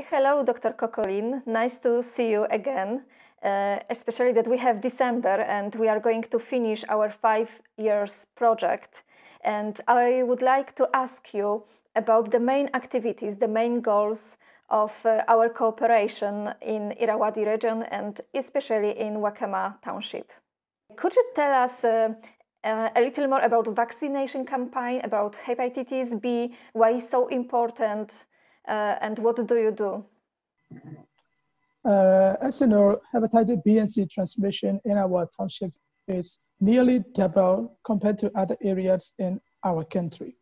Hello, Dr. Ko Lynn. Nice to see you again, especially that we have December and we are going to finish our 5 years project. And I would like to ask you about the main activities, the main goals of our cooperation in Irrawaddy region and especially in Wakema Township. Could you tell us a little more about vaccination campaign, about hepatitis B, why it's so important, and what do you do? As you know, hepatitis B and C transmission in our township is nearly double compared to other areas in our country.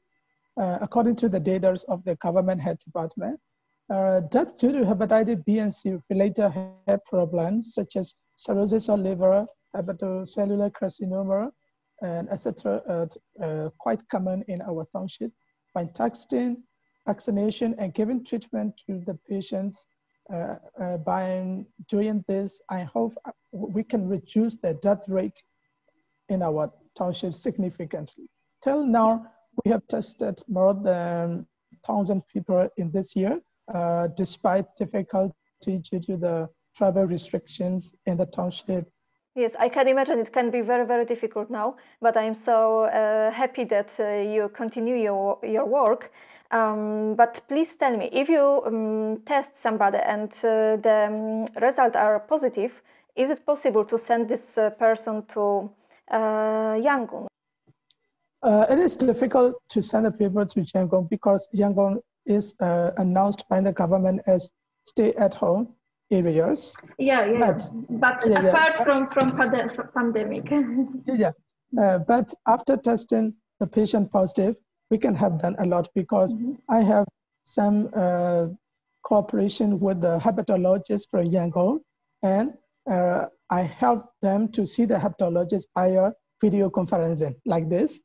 According to the data of the government health department, death due to hepatitis B and C related health problems such as cirrhosis of liver, hepatocellular carcinoma, and etc. Quite common in our township. By testing, vaccination, and giving treatment to the patients, by doing this, I hope we can reduce the death rate in our township significantly. Till now, we have tested more than 1,000 people in this year, despite difficulty due to the travel restrictions in the township. Yes, I can imagine it can be very, very difficult now, but I'm so happy that you continue your work. But please tell me, if you test somebody and the results are positive, is it possible to send this person to Yangon? It is difficult to send the people to Yangon because Yangon is announced by the government as stay-at-home areas. But apart from pandemic. But after testing the patient positive, we can have done a lot because I have some cooperation with the hepatologist from Yangon, and I help them to see the hepatologist via video conferencing like this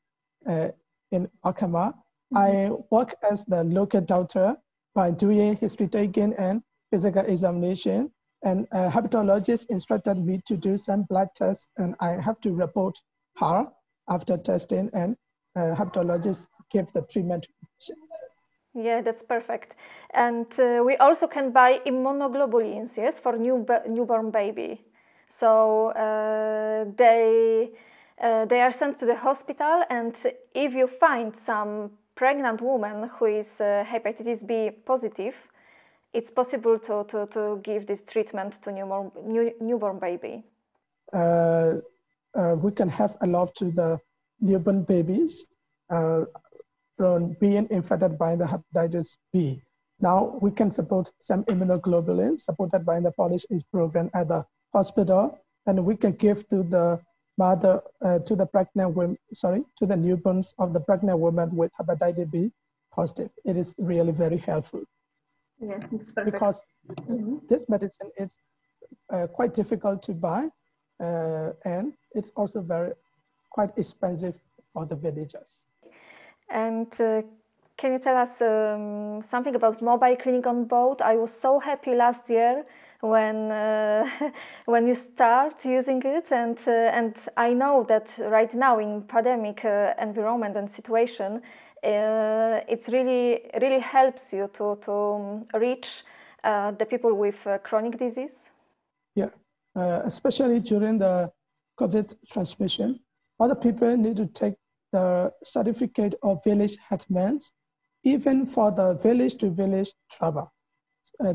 in Wakema. I work as the local doctor by doing history taking and physical examination, and a hepatologist instructed me to do some blood tests, and I have to report her after testing, and hepatologist give the treatment to patients. Yeah, that's perfect. And we also can buy immunoglobulins, yes, for newborn baby. So they are sent to the hospital, and if you find some pregnant woman who is hepatitis B positive, it's possible to give this treatment to newborn baby. We can have a lot to the newborn babies from being infected by the hepatitis B. Now we can support some immunoglobulins supported by the Polish Aid program at the hospital, and we can give to the mother, to the pregnant women, to the newborns of the pregnant woman with hepatitis B positive. It is really very helpful. Yeah, it's perfect. Because this medicine is quite difficult to buy, and it's also quite expensive for the villagers. And can you tell us something about mobile clinic on boat? I was so happy last year when you start using it, and I know that right now in pandemic environment and situation, it's really helps you to reach the people with chronic disease. Yeah, especially during the COVID transmission, other people need to take the certificate of village hetman, even for the village to village travel.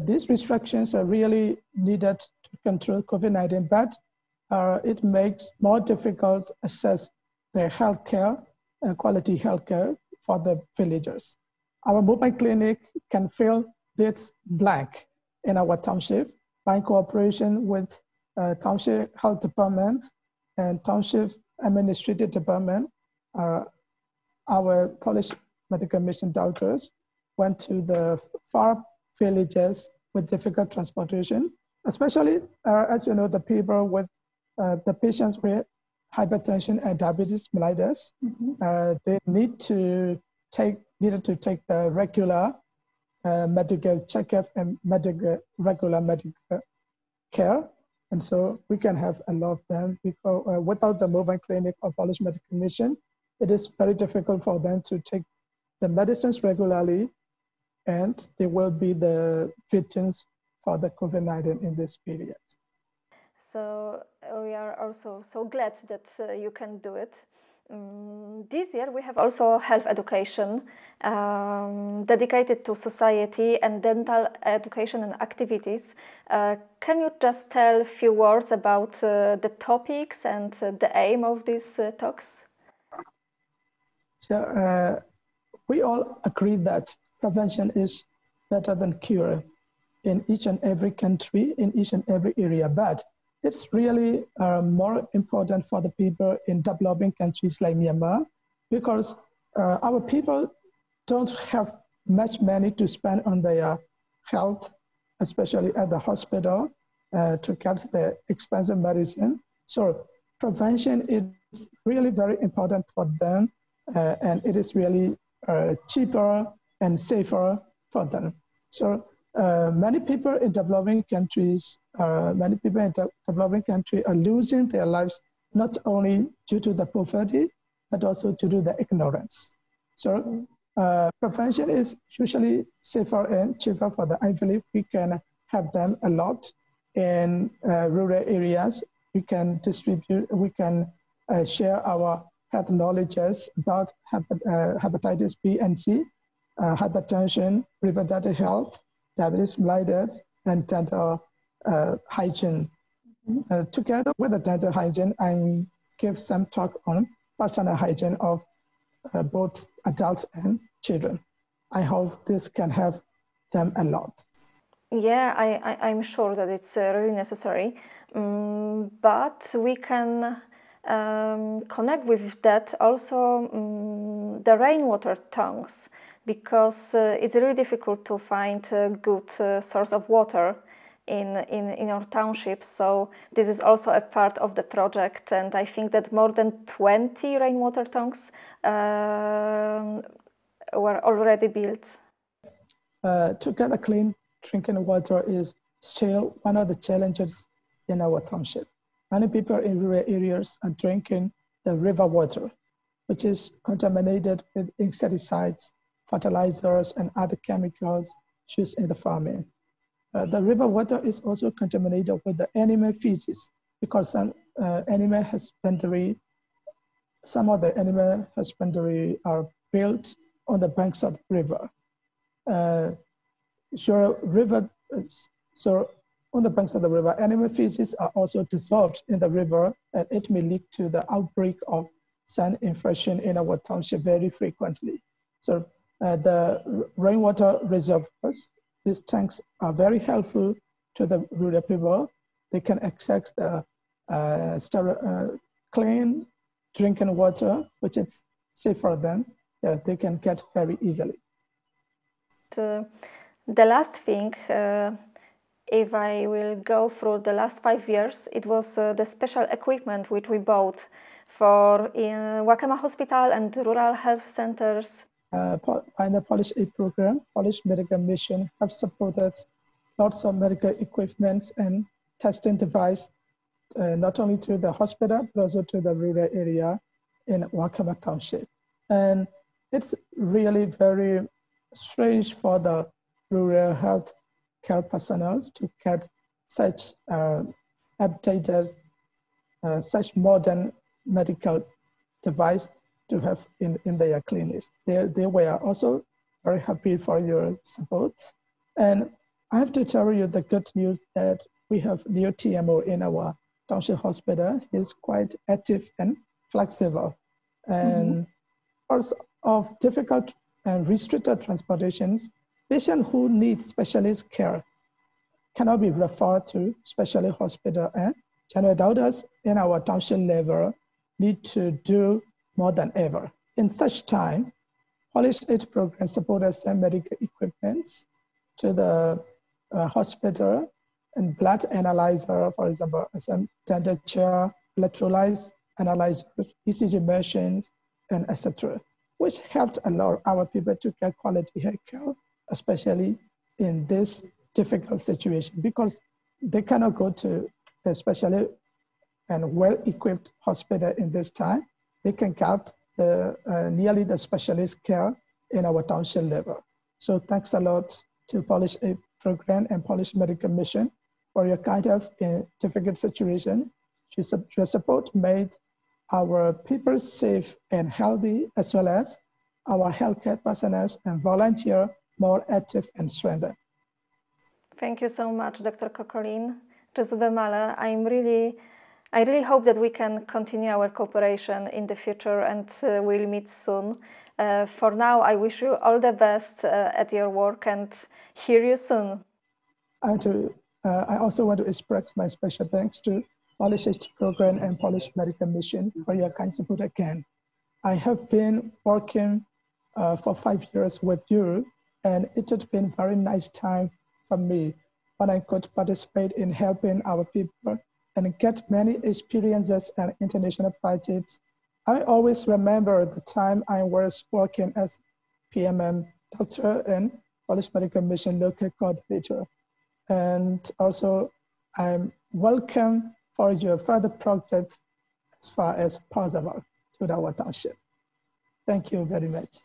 These restrictions are really needed to control COVID-19, but it makes more difficult to access the healthcare and quality healthcare for the villagers. Our mobile clinic can fill this blank in our township by cooperation with Township Health Department and Township Administrative Department. Our Polish medical mission doctors went to the far villages with difficult transportation, especially, as you know, the people with the patients with hypertension and diabetes mellitus. They needed to take the regular medical checkup and regular medical care. And so we can have a lot of them because without the mobile clinic or Polish medical mission, it is very difficult for them to take the medicines regularly and they will be the victims for the COVID-19 in this period. So we are also so glad that you can do it. This year we have also health education dedicated to society and dental education and activities. Can you just tell a few words about the topics and the aim of these talks? So, we all agree that prevention is better than cure in each and every country, in each and every area, but it's really more important for the people in developing countries like Myanmar, because our people don't have much money to spend on their health, especially at the hospital, to get the expensive medicine. So prevention is really very important for them, and it is really cheaper and safer for them. So many people in developing countries, are losing their lives not only due to the poverty, but also due to the ignorance. So prevention is usually safer and cheaper for them. I believe we can have them a lot in rural areas. We can distribute, we can share our health knowledges about hepatitis B and C, hypertension, reproductive health, diabetes mellitus, and dental hygiene. Together with the dental hygiene, I give some talk on personal hygiene of both adults and children. I hope this can help them a lot. Yeah, I'm sure that it's really necessary, but we can connect with that also the rainwater tanks, because it's really difficult to find a good source of water in our townships. So this is also a part of the project, and I think that more than 20 rainwater tanks were already built. To get a clean drinking water is still one of the challenges in our township. Many people in rural areas are drinking the river water, which is contaminated with insecticides, fertilizers, and other chemicals used in the farming. The river water is also contaminated with the animal feces, because some of the animal husbandry are built on the banks of the river. So on the banks of the river, animal feces are also dissolved in the river, and it may lead to the outbreak of sun infection in our township very frequently. So the rainwater reservoirs, these tanks are very helpful to the rural people. They can access the clean drinking water, which is safe for them. They can get very easily. The last thing, if I will go through the last 5 years, it was the special equipment which we bought for in Wakama Hospital and rural health centers. By the Polish Aid Program, Polish Medical Mission have supported lots of medical equipment and testing device, not only to the hospital, but also to the rural area in Wakama Township. And it's really very strange for the rural health care personnel to get such updated, such modern medical device to have in their clinics. They were also very happy for your support. And I have to tell you the good news that we have new TMO in our township hospital. He's quite active and flexible. And because of difficult and restricted transportations, patients who need specialist care cannot be referred to specialist hospital, and general doctors in our township level need to do more than ever. In such time, Polish Aid Program supported some medical equipments to the hospital and blood analyzer, for example, some temperature, electrolytes analyzers, ECG machines, and etc., which helped a lot our people to get quality health care, especially in this difficult situation, because they cannot go to the specialist and well-equipped hospital in this time. They can get nearly the specialist care in our township level. So thanks a lot to Polish Aid Program and Polish Medical Mission for your kind of difficult situation. Your support made our people safe and healthy, as well as our healthcare personnel and volunteers more active and strengthened. Thank you so much, Dr. Ko Lynn. I really hope that we can continue our cooperation in the future, and we'll meet soon. For now, I wish you all the best at your work and hear you soon. I also want to express my special thanks to Polish Aid Program and Polish Medical Mission for your kind support again. I have been working for 5 years with you, and it has been a very nice time for me when I could participate in helping our people and get many experiences and international projects. I always remember the time I was working as PMM doctor and Polish Medical Mission local coordinator. And also, I'm welcome for your further projects as far as possible to our township. Thank you very much.